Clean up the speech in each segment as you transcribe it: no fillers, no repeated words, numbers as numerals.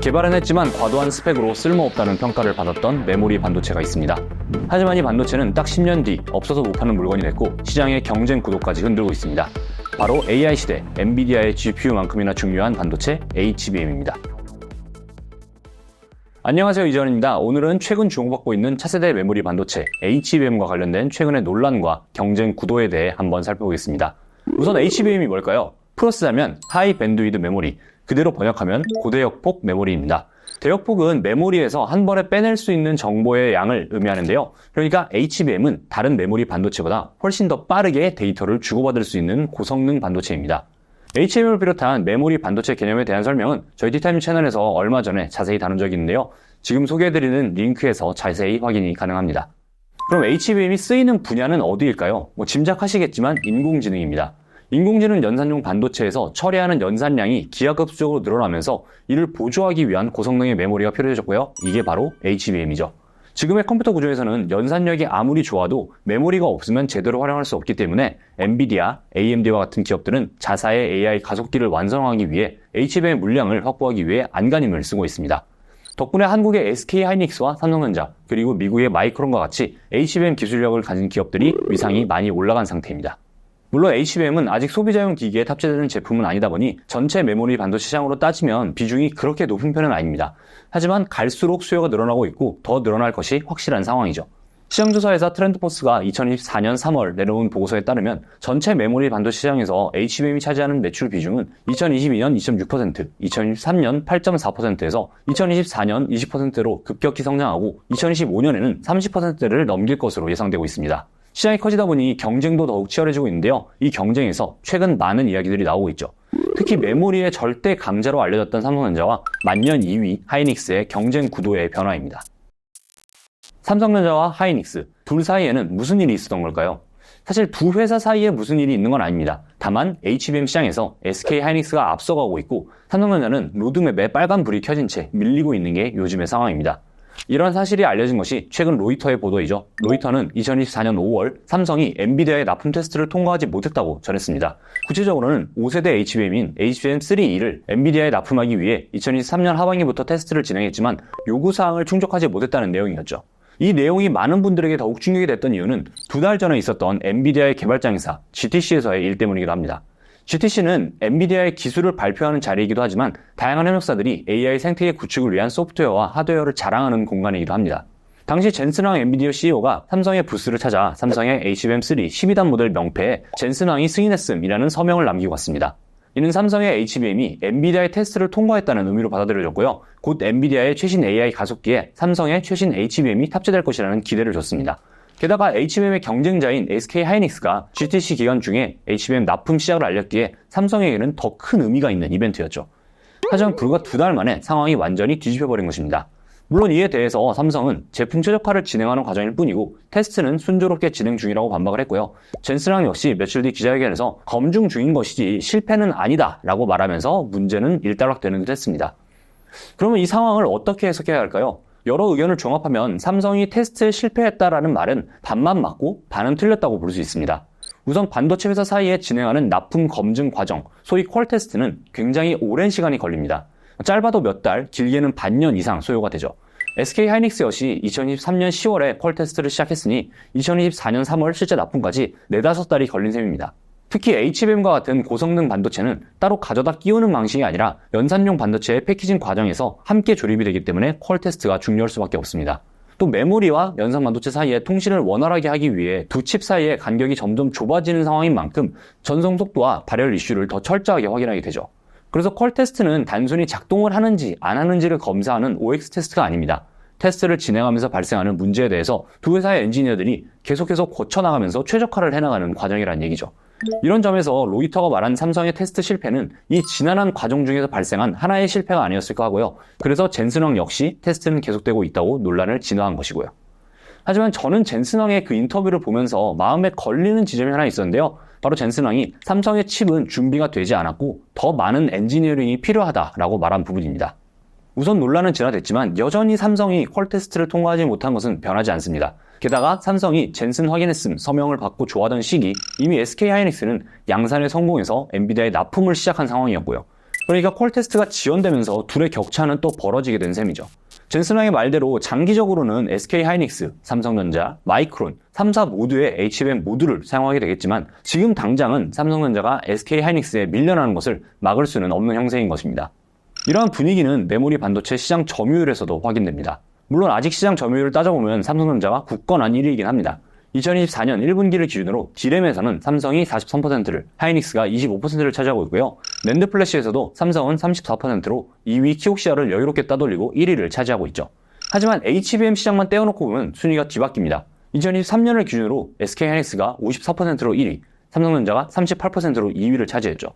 개발은 했지만 과도한 스펙으로 쓸모없다는 평가를 받았던 메모리 반도체가 있습니다. 하지만 이 반도체는 딱 10년 뒤 없어서 못 파는 물건이 됐고 시장의 경쟁 구도까지 흔들고 있습니다. 바로 AI 시대 엔비디아의 GPU만큼이나 중요한 반도체 HBM입니다. 안녕하세요, 이재원입니다. 오늘은 최근 주목받고 있는 차세대 메모리 반도체 HBM과 관련된 최근의 논란과 경쟁 구도에 대해 한번 살펴보겠습니다. 우선 HBM이 뭘까요? 풀어쓰자면 하이 밴드위드 메모리, 그대로 번역하면 고대역폭 메모리입니다. 대역폭은 메모리에서 한 번에 빼낼 수 있는 정보의 양을 의미하는데요. 그러니까 HBM은 다른 메모리 반도체보다 훨씬 더 빠르게 데이터를 주고받을 수 있는 고성능 반도체입니다. HBM을 비롯한 메모리 반도체 개념에 대한 설명은 저희 티타임 채널에서 얼마 전에 자세히 다룬 적이 있는데요. 지금 소개해드리는 링크에서 자세히 확인이 가능합니다. 그럼 HBM이 쓰이는 분야는 어디일까요? 짐작하시겠지만 인공지능입니다. 인공지능 연산용 반도체에서 처리하는 연산량이 기하급수적으로 늘어나면서 이를 보조하기 위한 고성능의 메모리가 필요해졌고요. 이게 바로 HBM이죠. 지금의 컴퓨터 구조에서는 연산력이 아무리 좋아도 메모리가 없으면 제대로 활용할 수 없기 때문에 엔비디아, AMD와 같은 기업들은 자사의 AI 가속기를 완성하기 위해 HBM 물량을 확보하기 위해 안간힘을 쓰고 있습니다. 덕분에 한국의 SK하이닉스와 삼성전자, 그리고 미국의 마이크론과 같이 HBM 기술력을 가진 기업들이 위상이 많이 올라간 상태입니다. 물론 HBM은 아직 소비자용 기기에 탑재되는 제품은 아니다 보니 전체 메모리 반도체 시장으로 따지면 비중이 그렇게 높은 편은 아닙니다. 하지만 갈수록 수요가 늘어나고 있고 더 늘어날 것이 확실한 상황이죠. 시장조사회사 트렌드포스가 2024년 3월 내놓은 보고서에 따르면 전체 메모리 반도체 시장에서 HBM이 차지하는 매출 비중은 2022년 2.6%, 2023년 8.4%에서 2024년 20%로 급격히 성장하고 2025년에는 30%를 넘길 것으로 예상되고 있습니다. 시장이 커지다 보니 경쟁도 더욱 치열해지고 있는데요. 이 경쟁에서 최근 많은 이야기들이 나오고 있죠. 특히 메모리의 절대 강자로 알려졌던 삼성전자와 만년 2위 하이닉스의 경쟁 구도의 변화입니다. 삼성전자와 하이닉스, 둘 사이에는 무슨 일이 있었던 걸까요? 사실 두 회사 사이에 무슨 일이 있는 건 아닙니다. 다만 HBM 시장에서 SK하이닉스가 앞서가고 있고 삼성전자는 로드맵에 빨간 불이 켜진 채 밀리고 있는 게 요즘의 상황입니다. 이런 사실이 알려진 것이 최근 로이터의 보도이죠. 로이터는 2024년 5월 삼성이 엔비디아의 납품 테스트를 통과하지 못했다고 전했습니다. 구체적으로는 5세대 HBM인 HBM3E를 엔비디아에 납품하기 위해 2023년 하반기부터 테스트를 진행했지만 요구사항을 충족하지 못했다는 내용이었죠. 이 내용이 많은 분들에게 더욱 충격이 됐던 이유는 두 달 전에 있었던 엔비디아의 개발자 행사 GTC에서의 일 때문이기도 합니다. GTC는 엔비디아의 기술을 발표하는 자리이기도 하지만 다양한 협력사들이 AI 생태계 구축을 위한 소프트웨어와 하드웨어를 자랑하는 공간이기도 합니다. 당시 젠슨왕 엔비디아 CEO가 삼성의 부스를 찾아 삼성의 HBM3 12단 모델 명패에 젠슨왕이 승인했음이라는 서명을 남기고 갔습니다. 이는 삼성의 HBM이 엔비디아의 테스트를 통과했다는 의미로 받아들여졌고요. 곧 엔비디아의 최신 AI 가속기에 삼성의 최신 HBM이 탑재될 것이라는 기대를 줬습니다. 게다가 HBM의 경쟁자인 SK하이닉스가 GTC 기간 중에 HBM 납품 시작을 알렸기에 삼성에게는 더 큰 의미가 있는 이벤트였죠. 하지만 불과 두 달 만에 상황이 완전히 뒤집혀버린 것입니다. 물론 이에 대해서 삼성은 제품 최적화를 진행하는 과정일 뿐이고 테스트는 순조롭게 진행 중이라고 반박을 했고요. 젠슨왕 역시 며칠 뒤 기자회견에서 검증 중인 것이지 실패는 아니다 라고 말하면서 문제는 일단락되는 듯 했습니다. 그러면 이 상황을 어떻게 해석해야 할까요? 여러 의견을 종합하면 삼성이 테스트에 실패했다라는 말은 반만 맞고 반은 틀렸다고 볼 수 있습니다. 우선 반도체 회사 사이에 진행하는 납품 검증 과정, 소위 퀄 테스트는 굉장히 오랜 시간이 걸립니다. 짧아도 몇 달, 길게는 반년 이상 소요가 되죠. SK하이닉스 역시 2023년 10월에 퀄 테스트를 시작했으니 2024년 3월 실제 납품까지 4-5달이 걸린 셈입니다. 특히 HBM과 같은 고성능 반도체는 따로 가져다 끼우는 방식이 아니라 연산용 반도체의 패키징 과정에서 함께 조립이 되기 때문에 퀄 테스트가 중요할 수밖에 없습니다. 또 메모리와 연산 반도체 사이에 통신을 원활하게 하기 위해 두 칩 사이의 간격이 점점 좁아지는 상황인 만큼 전송 속도와 발열 이슈를 더 철저하게 확인하게 되죠. 그래서 퀄 테스트는 단순히 작동을 하는지 안 하는지를 검사하는 OX 테스트가 아닙니다. 테스트를 진행하면서 발생하는 문제에 대해서 두 회사의 엔지니어들이 계속해서 고쳐나가면서 최적화를 해나가는 과정이라는 얘기죠. 이런 점에서 로이터가 말한 삼성의 테스트 실패는 이 지난한 과정 중에서 발생한 하나의 실패가 아니었을까 하고요. 그래서 젠슨왕 역시 테스트는 계속되고 있다고 논란을 진화한 것이고요. 하지만 저는 젠슨왕의 그 인터뷰를 보면서 마음에 걸리는 지점이 하나 있었는데요. 바로 젠슨왕이 삼성의 칩은 준비가 되지 않았고 더 많은 엔지니어링이 필요하다라고 말한 부분입니다. 우선 논란은 진화됐지만 여전히 삼성이 퀄 테스트를 통과하지 못한 것은 변하지 않습니다. 게다가 삼성이 젠슨 확인했음 서명을 받고 좋아하던 시기 이미 SK하이닉스는 양산에 성공해서 엔비디아에 납품을 시작한 상황이었고요. 그러니까 콜 테스트가 지연되면서 둘의 격차는 또 벌어지게 된 셈이죠. 젠슨 황의 말대로 장기적으로는 SK 하이닉스, 삼성전자, 마이크론, 3사 모두의 HBM 모듈을 사용하게 되겠지만 지금 당장은 삼성전자가 SK 하이닉스에 밀려나는 것을 막을 수는 없는 형세인 것입니다. 이러한 분위기는 메모리 반도체 시장 점유율에서도 확인됩니다. 물론 아직 시장 점유율을 따져보면 삼성전자가 굳건한 1위이긴 합니다. 2024년 1분기를 기준으로 D램에서는 삼성이 43%를, 하이닉스가 25%를 차지하고 있고요. 낸드 플래시에서도 삼성은 34%로 2위 키옥시아를 여유롭게 따돌리고 1위를 차지하고 있죠. 하지만 HBM 시장만 떼어놓고 보면 순위가 뒤바뀝니다. 2023년을 기준으로 SK 하이닉스가 54%로 1위, 삼성전자가 38%로 2위를 차지했죠.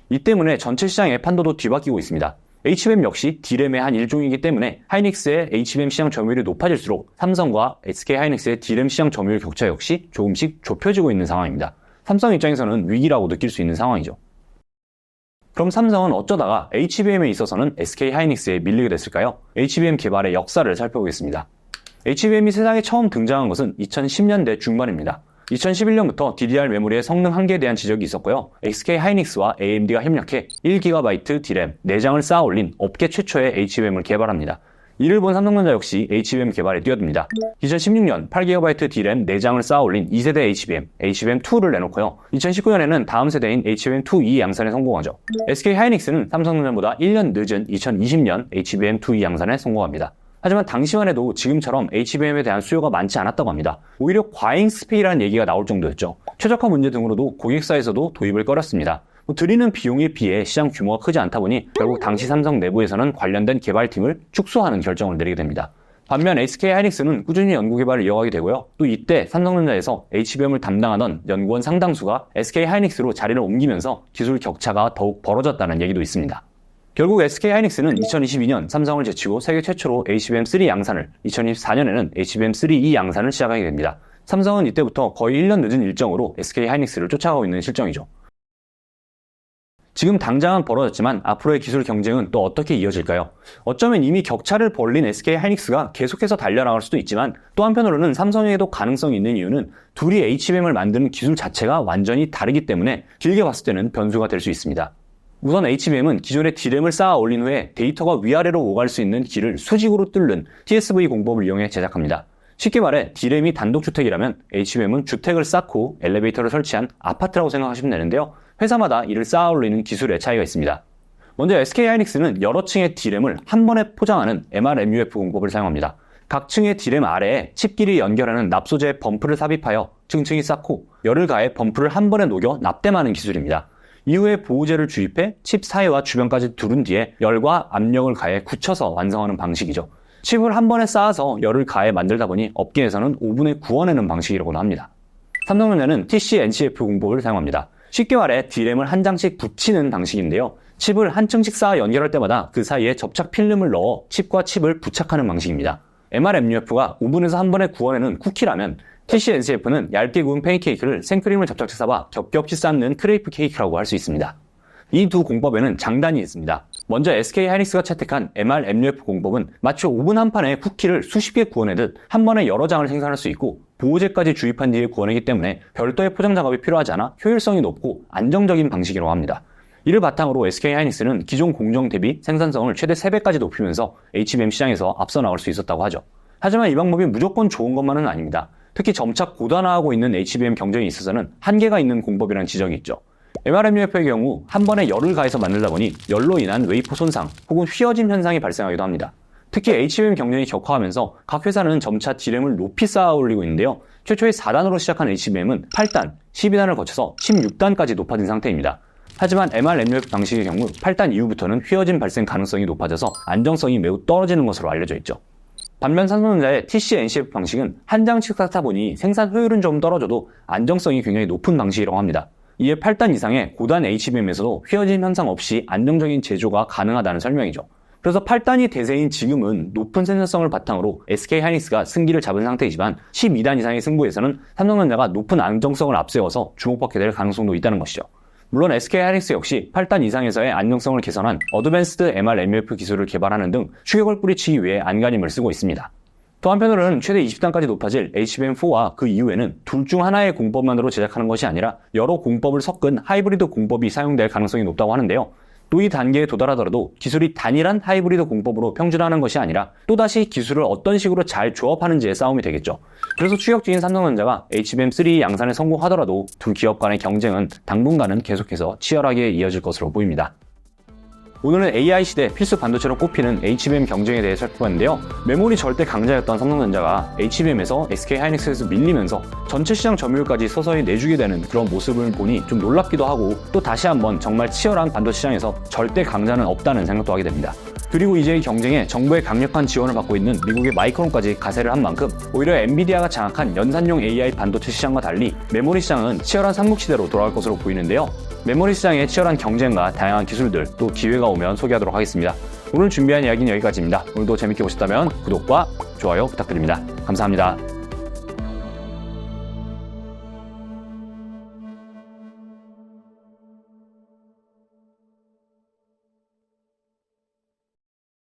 이 때문에 전체 시장의 판도도 뒤바뀌고 있습니다. HBM 역시 D램의 한 일종이기 때문에 하이닉스의 HBM 시장 점유율이 높아질수록 삼성과 SK 하이닉스의 D램 시장 점유율 격차 역시 조금씩 좁혀지고 있는 상황입니다. 삼성 입장에서는 위기라고 느낄 수 있는 상황이죠. 그럼 삼성은 어쩌다가 HBM에 있어서는 SK 하이닉스에 밀리게 됐을까요? HBM 개발의 역사를 살펴보겠습니다. HBM이 세상에 처음 등장한 것은 2010년대 중반입니다. 2011년부터 DDR 메모리의 성능 한계에 대한 지적이 있었고요. SK 하이닉스와 AMD가 협력해 1GB D램 4장을 쌓아 올린 업계 최초의 HBM을 개발합니다. 이를 본 삼성전자 역시 HBM 개발에 뛰어듭니다. 2016년 8GB D램 4장을 쌓아 올린 2세대 HBM, HBM2를 내놓고요. 2019년에는 다음 세대인 HBM2E 양산에 성공하죠. SK 하이닉스는 삼성전자보다 1년 늦은 2020년 HBM2E 양산에 성공합니다. 하지만 당시만 해도 지금처럼 HBM에 대한 수요가 많지 않았다고 합니다. 오히려 과잉 스페이라는 얘기가 나올 정도였죠. 최적화 문제 등으로도 고객사에서도 도입을 꺼렸습니다. 들이는 비용에 비해 시장 규모가 크지 않다 보니 결국 당시 삼성 내부에서는 관련된 개발팀을 축소하는 결정을 내리게 됩니다. 반면 SK 하이닉스는 꾸준히 연구 개발을 이어가게 되고요. 또 이때 삼성전자에서 HBM을 담당하던 연구원 상당수가 SK 하이닉스로 자리를 옮기면서 기술 격차가 더욱 벌어졌다는 얘기도 있습니다. 결국 SK 하이닉스는 2022년 삼성을 제치고 세계 최초로 HBM3 양산을, 2024년에는 HBM3E 양산을 시작하게 됩니다. 삼성은 이때부터 거의 1년 늦은 일정으로 SK 하이닉스를 쫓아가고 있는 실정이죠. 지금 당장은 벌어졌지만 앞으로의 기술 경쟁은 또 어떻게 이어질까요? 어쩌면 이미 격차를 벌린 SK 하이닉스가 계속해서 달려나갈 수도 있지만 또 한편으로는 삼성에게도 가능성이 있는 이유는 둘이 HBM을 만드는 기술 자체가 완전히 다르기 때문에 길게 봤을 때는 변수가 될 수 있습니다. 우선 HBM은 기존의 D램을 쌓아 올린 후에 데이터가 위아래로 오갈 수 있는 길을 수직으로 뚫는 TSV 공법을 이용해 제작합니다. 쉽게 말해 D램이 단독주택이라면 HBM은 주택을 쌓고 엘리베이터를 설치한 아파트라고 생각하시면 되는데요. 회사마다 이를 쌓아 올리는 기술의 차이가 있습니다. 먼저 SK 하이닉스는 여러 층의 D램을 한 번에 포장하는 MRMUF 공법을 사용합니다. 각 층의 D램 아래에 칩끼리 연결하는 납소재 범프를 삽입하여 층층이 쌓고 열을 가해 범프를 한 번에 녹여 납땜하는 기술입니다. 이후에 보호제를 주입해 칩 사이와 주변까지 두른 뒤에 열과 압력을 가해 굳혀서 완성하는 방식이죠. 칩을 한 번에 쌓아서 열을 가해 만들다 보니 업계에서는 오븐에 구워내는 방식이라고도 합니다. 삼성전자는 TC-NCF 공법을 사용합니다. 쉽게 말해 D램을 한 장씩 붙이는 방식인데요. 칩을 한 층씩 쌓아 연결할 때마다 그 사이에 접착 필름을 넣어 칩과 칩을 부착하는 방식입니다. MRMUF가 오븐에서 한 번에 구워내는 쿠키라면 TC-NCF는 얇게 구운 팬케이크를 생크림을 접착해 쌓아 겹겹이 쌓는 크레이프 케이크라고 할 수 있습니다. 이 두 공법에는 장단이 있습니다. 먼저 SK 하이닉스가 채택한 MRMUF 공법은 마치 오븐 한 판에 쿠키를 수십 개 구워내듯 한 번에 여러 장을 생산할 수 있고 보호제까지 주입한 뒤에 구워내기 때문에 별도의 포장 작업이 필요하지 않아 효율성이 높고 안정적인 방식이라고 합니다. 이를 바탕으로 SK 하이닉스는 기존 공정 대비 생산성을 최대 3배까지 높이면서 HBM 시장에서 앞서 나갈 수 있었다고 하죠. 하지만 이 방법이 무조건 좋은 것만은 아닙니다. 특히 점차 고단화하고 있는 HBM 경쟁에 있어서는 한계가 있는 공법이라는 지적이 있죠. MRMUF의 경우 한 번에 열을 가해서 만들다 보니 열로 인한 웨이퍼 손상 혹은 휘어짐 현상이 발생하기도 합니다. 특히 HBM 경쟁이 격화하면서 각 회사는 점차 D램을 높이 쌓아 올리고 있는데요. 최초의 4단으로 시작한 HBM은 8단, 12단을 거쳐서 16단까지 높아진 상태입니다. 하지만 MRMUF 방식의 경우 8단 이후부터는 휘어짐 발생 가능성이 높아져서 안정성이 매우 떨어지는 것으로 알려져 있죠. 반면 삼성전자의 TC-NCF 방식은 한 장씩 쌓다 보니 생산 효율은 좀 떨어져도 안정성이 굉장히 높은 방식이라고 합니다. 이에 8단 이상의 고단 HBM에서도 휘어짐 현상 없이 안정적인 제조가 가능하다는 설명이죠. 그래서 8단이 대세인 지금은 높은 생산성을 바탕으로 SK 하이닉스가 승기를 잡은 상태이지만 12단 이상의 승부에서는 삼성전자가 높은 안정성을 앞세워서 주목받게 될 가능성도 있다는 것이죠. 물론 SK 하이닉스 역시 8단 이상에서의 안정성을 개선한 어드밴스드 MRMUF 기술을 개발하는 등 추격을 뿌리치기 위해 안간힘을 쓰고 있습니다. 또 한편으로는 최대 20단까지 높아질 HBM4와 그 이후에는 둘 중 하나의 공법만으로 제작하는 것이 아니라 여러 공법을 섞은 하이브리드 공법이 사용될 가능성이 높다고 하는데요. 또 이 단계에 도달하더라도 기술이 단일한 하이브리드 공법으로 평준화하는 것이 아니라 또다시 기술을 어떤 식으로 잘 조합하는지의 싸움이 되겠죠. 그래서 추격 중인 삼성전자가 HBM3 양산에 성공하더라도 두 기업 간의 경쟁은 당분간은 계속해서 치열하게 이어질 것으로 보입니다. 오늘은 AI 시대 필수 반도체로 꼽히는 HBM 경쟁에 대해 살펴봤는데요. 메모리 절대 강자였던 삼성전자가 HBM에서 SK하이닉스에서 밀리면서 전체 시장 점유율까지 서서히 내주게 되는 그런 모습을 보니 좀 놀랍기도 하고 또 다시 한번 정말 치열한 반도체 시장에서 절대 강자는 없다는 생각도 하게 됩니다. 그리고 이제 이 경쟁에 정부의 강력한 지원을 받고 있는 미국의 마이크론까지 가세를 한 만큼 오히려 엔비디아가 장악한 연산용 AI 반도체 시장과 달리 메모리 시장은 치열한 삼국시대로 돌아갈 것으로 보이는데요. 메모리 시장의 치열한 경쟁과 다양한 기술들 또 기회가 오면 소개하도록 하겠습니다. 오늘 준비한 이야기는 여기까지입니다. 오늘도 재밌게 보셨다면 구독과 좋아요 부탁드립니다. 감사합니다.